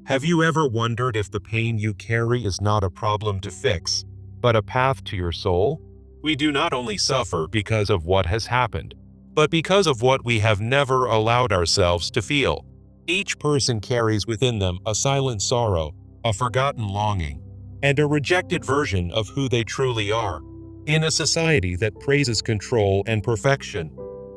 Have you ever wondered if the pain you carry is not a problem to fix, but a path to your soul? We do not only suffer because of what has happened, but because of what we have never allowed ourselves to feel. Each person carries within them a silent sorrow, a forgotten longing, and a rejected version of who they truly are. In a society that praises control and perfection,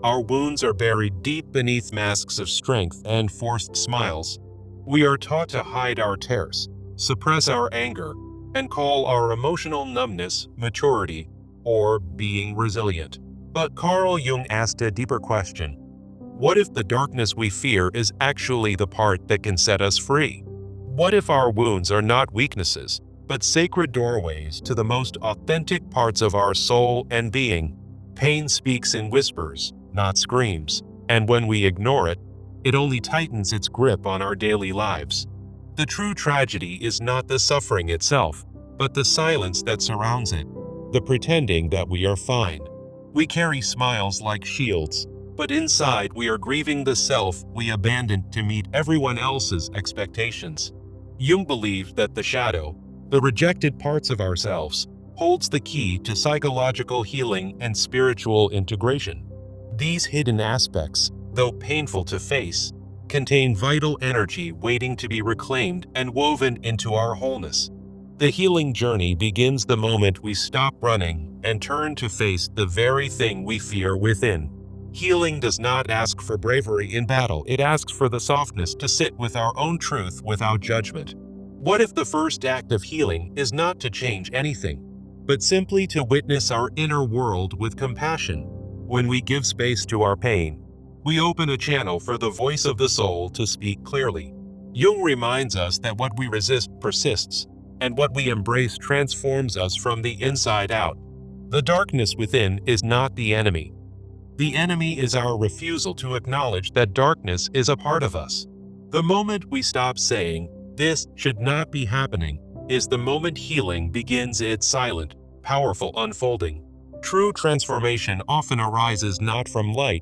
our wounds are buried deep beneath masks of strength and forced smiles. We are taught to hide our tears, suppress our anger, and call our emotional numbness maturity or being resilient. But Carl Jung asked a deeper question. What if the darkness we fear is actually the part that can set us free? What if our wounds are not weaknesses, but sacred doorways to the most authentic parts of our soul and being? Pain speaks in whispers, not screams, and when we ignore it, it only tightens its grip on our daily lives. The true tragedy is not the suffering itself, but the silence that surrounds it, the pretending that we are fine. We carry smiles like shields, but inside we are grieving the self we abandoned to meet everyone else's expectations. Jung believed that the shadow, the rejected parts of ourselves, holds the key to psychological healing and spiritual integration. These hidden aspects, though painful to face, contain vital energy waiting to be reclaimed and woven into our wholeness. The healing journey begins the moment we stop running and turn to face the very thing we fear within. Healing does not ask for bravery in battle, it asks for the softness to sit with our own truth without judgment. What if the first act of healing is not to change anything, but simply to witness our inner world with compassion? When we give space to our pain, we open a channel for the voice of the soul to speak clearly. Jung reminds us that what we resist persists, and what we embrace transforms us from the inside out. The darkness within is not the enemy. The enemy is our refusal to acknowledge that darkness is a part of us. The moment we stop saying, "This should not be happening," is the moment healing begins its silent, powerful unfolding. True transformation often arises not from light,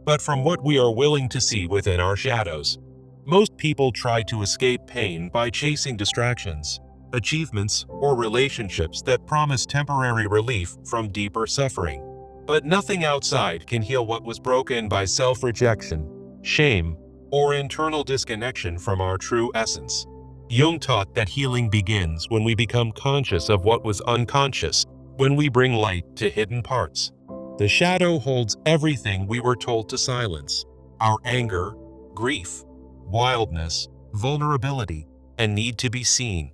but from what we are willing to see within our shadows. Most people try to escape pain by chasing distractions, achievements, or relationships that promise temporary relief from deeper suffering. But nothing outside can heal what was broken by self-rejection, shame, or internal disconnection from our true essence. Jung taught that healing begins when we become conscious of what was unconscious, when we bring light to hidden parts. The shadow holds everything we were told to silence: our anger, grief, wildness, vulnerability, and need to be seen.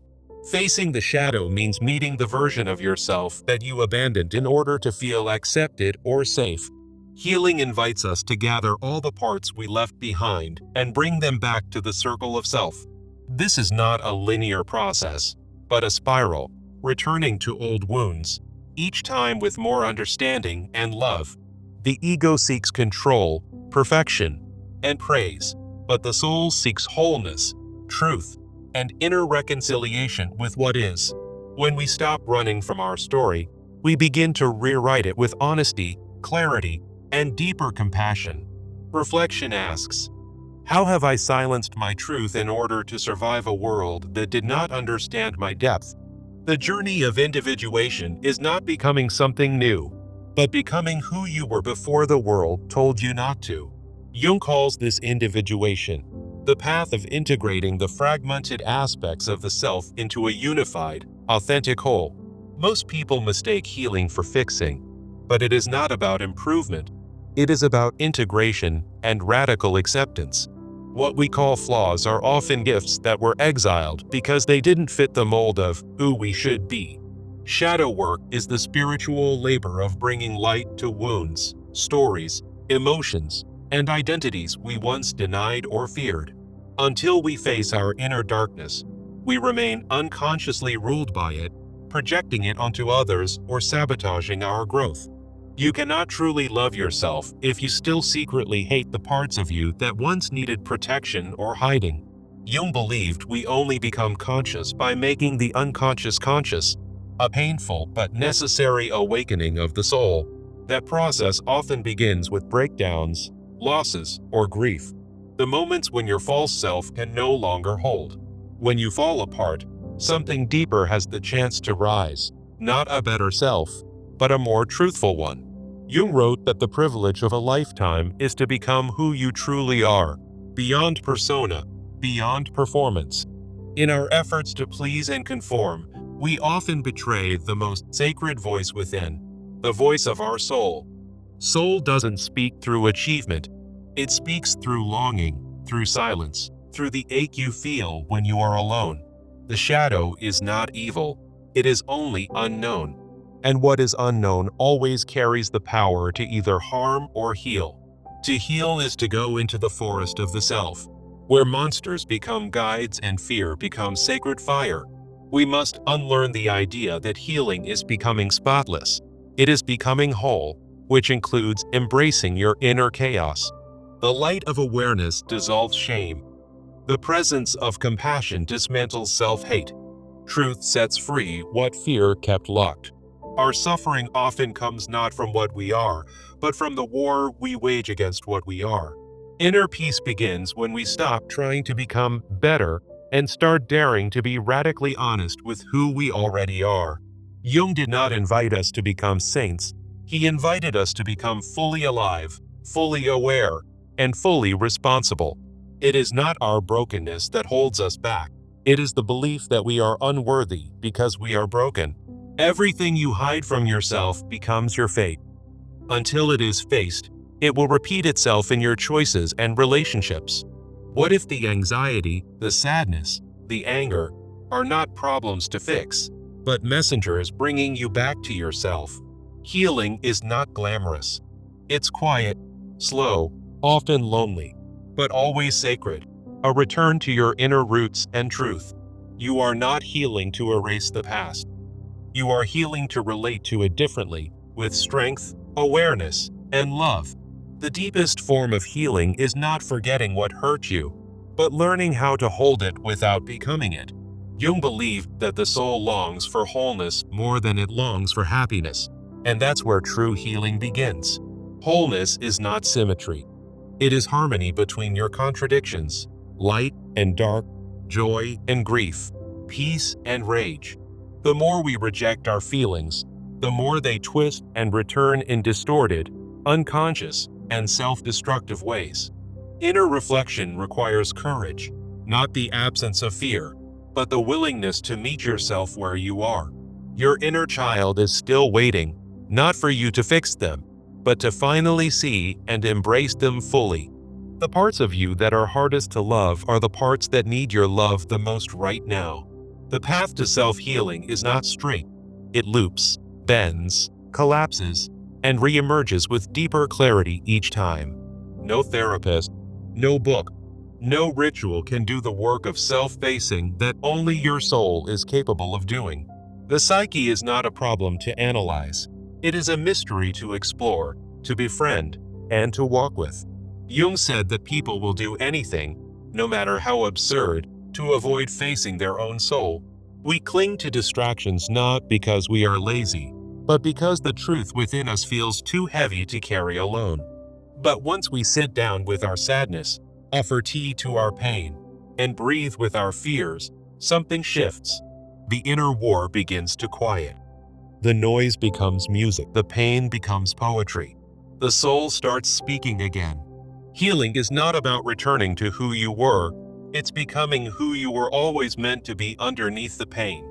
Facing the shadow means meeting the version of yourself that you abandoned in order to feel accepted or safe. Healing invites us to gather all the parts we left behind and bring them back to the circle of self. This is not a linear process, but a spiral, returning to old wounds, each time with more understanding and love. The ego seeks control, perfection, and praise, but the soul seeks wholeness, truth, and inner reconciliation with what is. When we stop running from our story, we begin to rewrite it with honesty, clarity, and deeper compassion. Reflection asks, how have I silenced my truth in order to survive a world that did not understand my depth? The journey of individuation is not becoming something new, but becoming who you were before the world told you not to. Jung calls this individuation, the path of integrating the fragmented aspects of the self into a unified, authentic whole. Most people mistake healing for fixing, but it is not about improvement. It is about integration and radical acceptance. What we call flaws are often gifts that were exiled because they didn't fit the mold of who we should be. Shadow work is the spiritual labor of bringing light to wounds, stories, emotions, and identities we once denied or feared. Until we face our inner darkness, we remain unconsciously ruled by it, projecting it onto others or sabotaging our growth. You cannot truly love yourself if you still secretly hate the parts of you that once needed protection or hiding. Jung believed we only become conscious by making the unconscious conscious, a painful but necessary awakening of the soul. That process often begins with breakdowns, losses, or grief, the moments when your false self can no longer hold. When you fall apart, something deeper has the chance to rise, not a better self, but a more truthful one. Jung wrote that the privilege of a lifetime is to become who you truly are, beyond persona, beyond performance. In our efforts to please and conform, we often betray the most sacred voice within, the voice of our soul. Soul doesn't speak through achievement. It speaks through longing, through silence, through the ache you feel when you are alone. The shadow is not evil. It is only unknown. And what is unknown always carries the power to either harm or heal. To heal is to go into the forest of the self, where monsters become guides and fear becomes sacred fire. We must unlearn the idea that healing is becoming spotless. It is becoming whole, which includes embracing your inner chaos. The light of awareness dissolves shame. The presence of compassion dismantles self-hate. Truth sets free what fear kept locked. Our suffering often comes not from what we are, but from the war we wage against what we are. Inner peace begins when we stop trying to become better and start daring to be radically honest with who we already are. Jung did not invite us to become saints. He invited us to become fully alive, fully aware, and fully responsible. It is not our brokenness that holds us back. It is the belief that we are unworthy because we are broken. Everything you hide from yourself becomes your fate. Until it is faced, it will repeat itself in your choices and relationships. What if the anxiety, the sadness, the anger are not problems to fix, but messengers bringing you back to yourself? Healing is not glamorous. It's quiet, slow, often lonely, but always sacred. A return to your inner roots and truth. You are not healing to erase the past. You are healing to relate to it differently, with strength, awareness, and love. The deepest form of healing is not forgetting what hurt you, but learning how to hold it without becoming it. Jung believed that the soul longs for wholeness more than it longs for happiness, and that's where true healing begins. Wholeness is not symmetry. It is harmony between your contradictions, light and dark, joy and grief, peace and rage. The more we reject our feelings, the more they twist and return in distorted, unconscious, and self-destructive ways. Inner reflection requires courage, not the absence of fear, but the willingness to meet yourself where you are. Your inner child is still waiting, not for you to fix them, but to finally see and embrace them fully. The parts of you that are hardest to love are the parts that need your love the most right now. The path to self-healing is not straight. It loops, bends, collapses, and reemerges with deeper clarity each time. No therapist, no book, no ritual can do the work of self-facing that only your soul is capable of doing. The psyche is not a problem to analyze. It is a mystery to explore, to befriend, and to walk with. Jung said that people will do anything, no matter how absurd, to avoid facing their own soul. We cling to distractions not because we are lazy, but because the truth within us feels too heavy to carry alone. But once we sit down with our sadness, offer tea to our pain, and breathe with our fears, something shifts. The inner war begins to quiet. The noise becomes music, the pain becomes poetry. The soul starts speaking again. Healing is not about returning to who you were, it's becoming who you were always meant to be underneath the pain.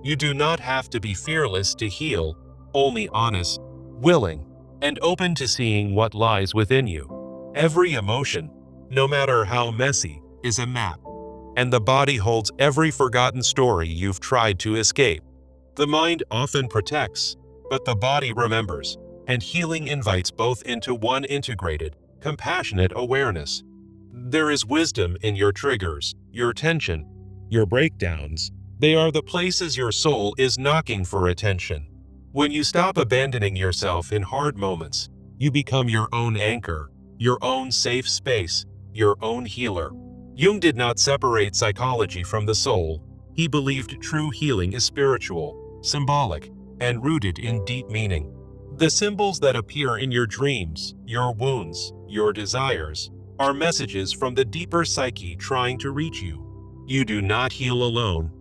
You do not have to be fearless to heal, only honest, willing, and open to seeing what lies within you. Every emotion, no matter how messy, is a map, and the body holds every forgotten story you've tried to escape. The mind often protects, but the body remembers, and healing invites both into one integrated, compassionate awareness. There is wisdom in your triggers, your tension, your breakdowns. They are the places your soul is knocking for attention. When you stop abandoning yourself in hard moments, you become your own anchor, your own safe space, your own healer. Jung did not separate psychology from the soul. He believed true healing is spiritual, symbolic, and rooted in deep meaning. The symbols that appear in your dreams, your wounds, your desires, are messages from the deeper psyche trying to reach you. You do not heal alone.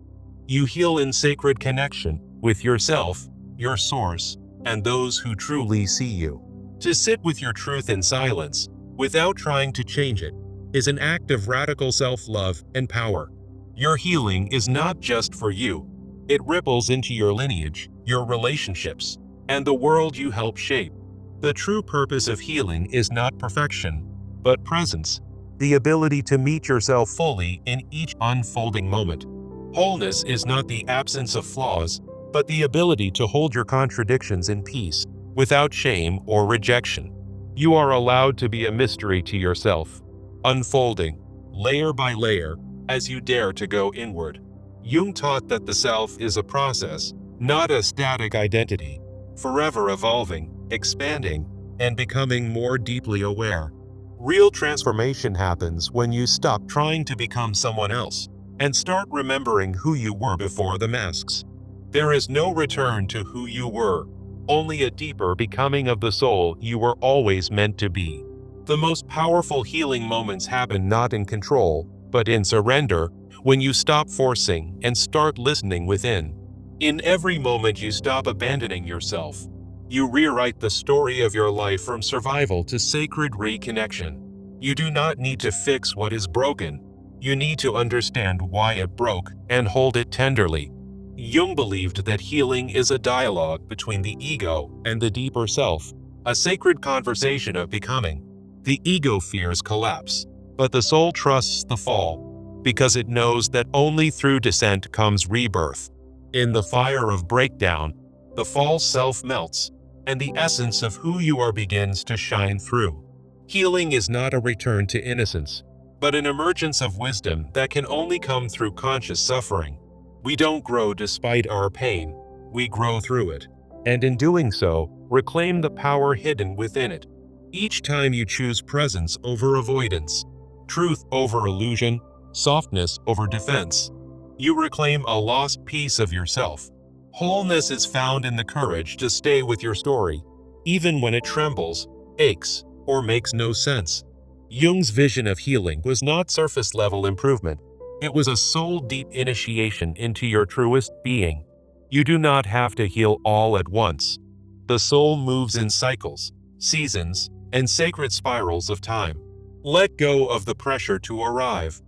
You heal in sacred connection with yourself, your source, and those who truly see you. To sit with your truth in silence, without trying to change it, is an act of radical self-love and power. Your healing is not just for you. It ripples into your lineage, your relationships, and the world you help shape. The true purpose of healing is not perfection, but presence, the ability to meet yourself fully in each unfolding moment. Wholeness is not the absence of flaws, but the ability to hold your contradictions in peace, without shame or rejection. You are allowed to be a mystery to yourself, unfolding, layer by layer, as you dare to go inward. Jung taught that the self is a process, not a static identity, forever evolving, expanding, and becoming more deeply aware. Real transformation happens when you stop trying to become someone else and start remembering who you were before the masks. There is no return to who you were, only a deeper becoming of the soul you were always meant to be. The most powerful healing moments happen not in control, but in surrender, when you stop forcing and start listening within. In every moment you stop abandoning yourself, you rewrite the story of your life from survival to sacred reconnection. You do not need to fix what is broken. You need to understand why it broke and hold it tenderly. Jung believed that healing is a dialogue between the ego and the deeper self, a sacred conversation of becoming. The ego fears collapse, but the soul trusts the fall, because it knows that only through descent comes rebirth. In the fire of breakdown, the false self melts, and the essence of who you are begins to shine through. Healing is not a return to innocence, but an emergence of wisdom that can only come through conscious suffering. We don't grow despite our pain, we grow through it, and in doing so, reclaim the power hidden within it. Each time you choose presence over avoidance, truth over illusion, softness over defense, you reclaim a lost piece of yourself. Wholeness is found in the courage to stay with your story, even when it trembles, aches, or makes no sense. Jung's vision of healing was not surface-level improvement. It was a soul-deep initiation into your truest being. You do not have to heal all at once. The soul moves in cycles, seasons, and sacred spirals of time. Let go of the pressure to arrive.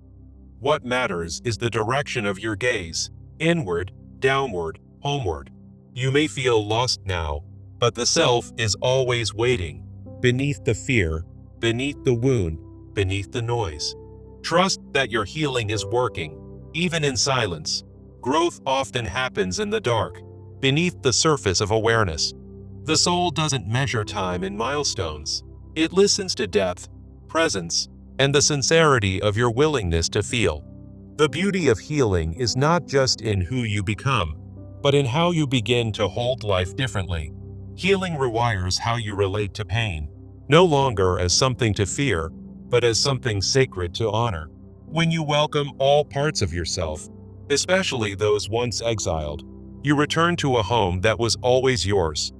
What matters is the direction of your gaze, inward, downward, homeward. You may feel lost now, but the self is always waiting, beneath the fear, beneath the wound, beneath the noise. Trust that your healing is working, even in silence. Growth often happens in the dark, beneath the surface of awareness. The soul doesn't measure time in milestones. It listens to depth, presence, and the sincerity of your willingness to feel. The beauty of healing is not just in who you become, but in how you begin to hold life differently. Healing rewires how you relate to pain, no longer as something to fear, but as something sacred to honor. When you welcome all parts of yourself, especially those once exiled, you return to a home that was always yours.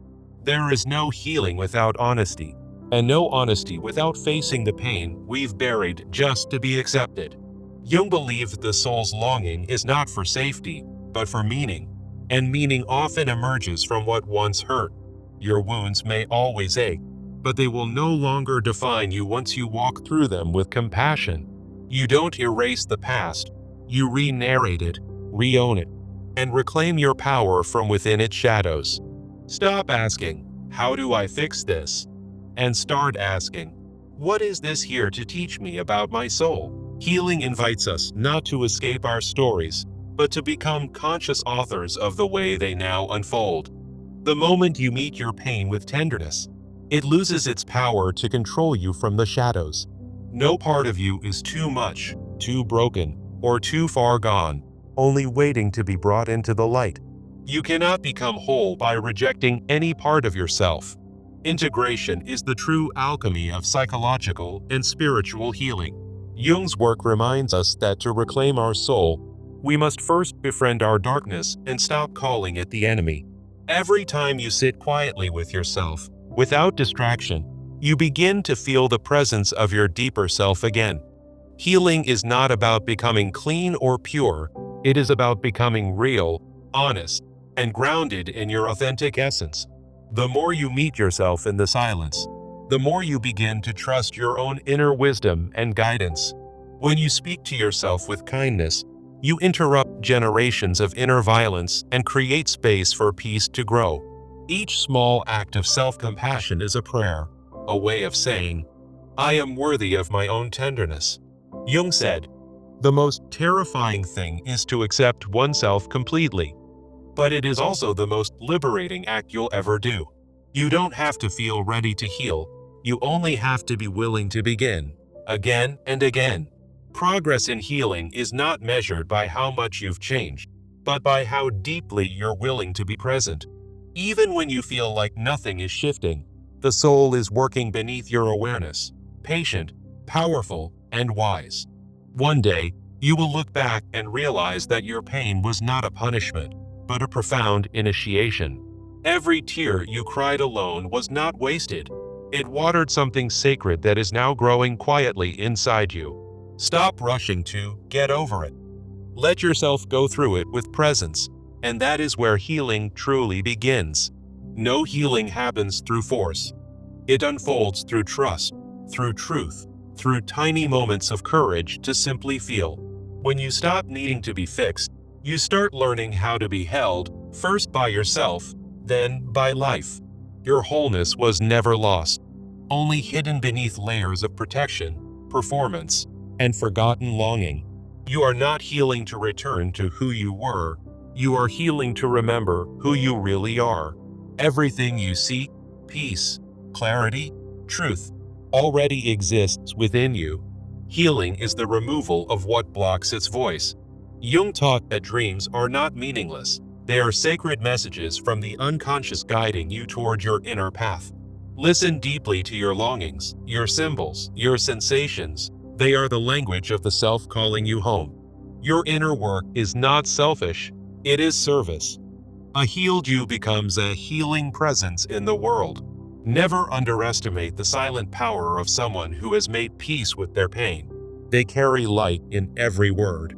There is no healing without honesty, and no honesty without facing the pain we've buried just to be accepted. Jung believed the soul's longing is not for safety, but for meaning, and meaning often emerges from what once hurt. Your wounds may always ache, but they will no longer define you once you walk through them with compassion. You don't erase the past, you re-narrate it, re-own it, and reclaim your power from within its shadows. Stop asking, "How do I fix this?" and start asking, "What is this here to teach me about my soul?" Healing invites us not to escape our stories, but to become conscious authors of the way they now unfold. The moment you meet your pain with tenderness, it loses its power to control you from the shadows. No part of you is too much, too broken, or too far gone, only waiting to be brought into the light. You cannot become whole by rejecting any part of yourself. Integration is the true alchemy of psychological and spiritual healing. Jung's work reminds us that to reclaim our soul, we must first befriend our darkness and stop calling it the enemy. Every time you sit quietly with yourself, without distraction, you begin to feel the presence of your deeper self again. Healing is not about becoming clean or pure. It is about becoming real, honest, and grounded in your authentic essence. The more you meet yourself in the silence, the more you begin to trust your own inner wisdom and guidance. When you speak to yourself with kindness, you interrupt generations of inner violence and create space for peace to grow. Each small act of self-compassion is a prayer, a way of saying, "I am worthy of my own tenderness." Jung said, "The most terrifying thing is to accept oneself completely. But it is also the most liberating act you'll ever do." You don't have to feel ready to heal. You only have to be willing to begin, again and again. Progress in healing is not measured by how much you've changed, but by how deeply you're willing to be present. Even when you feel like nothing is shifting, the soul is working beneath your awareness, patient, powerful, and wise. One day, you will look back and realize that your pain was not a punishment, but a profound initiation. Every tear you cried alone was not wasted. It watered something sacred that is now growing quietly inside you. Stop rushing to get over it. Let yourself go through it with presence, and that is where healing truly begins. No healing happens through force. It unfolds through trust, through truth, through tiny moments of courage to simply feel. When you stop needing to be fixed, you start learning how to be held, first by yourself, then by life. Your wholeness was never lost, only hidden beneath layers of protection, performance, and forgotten longing. You are not healing to return to who you were. You are healing to remember who you really are. Everything you seek, peace, clarity, truth, already exists within you. Healing is the removal of what blocks its voice. Jung taught that dreams are not meaningless. They are sacred messages from the unconscious guiding you toward your inner path. Listen deeply to your longings, your symbols, your sensations. They are the language of the self calling you home. Your inner work is not selfish, it is service. A healed you becomes a healing presence in the world. Never underestimate the silent power of someone who has made peace with their pain. They carry light in every word,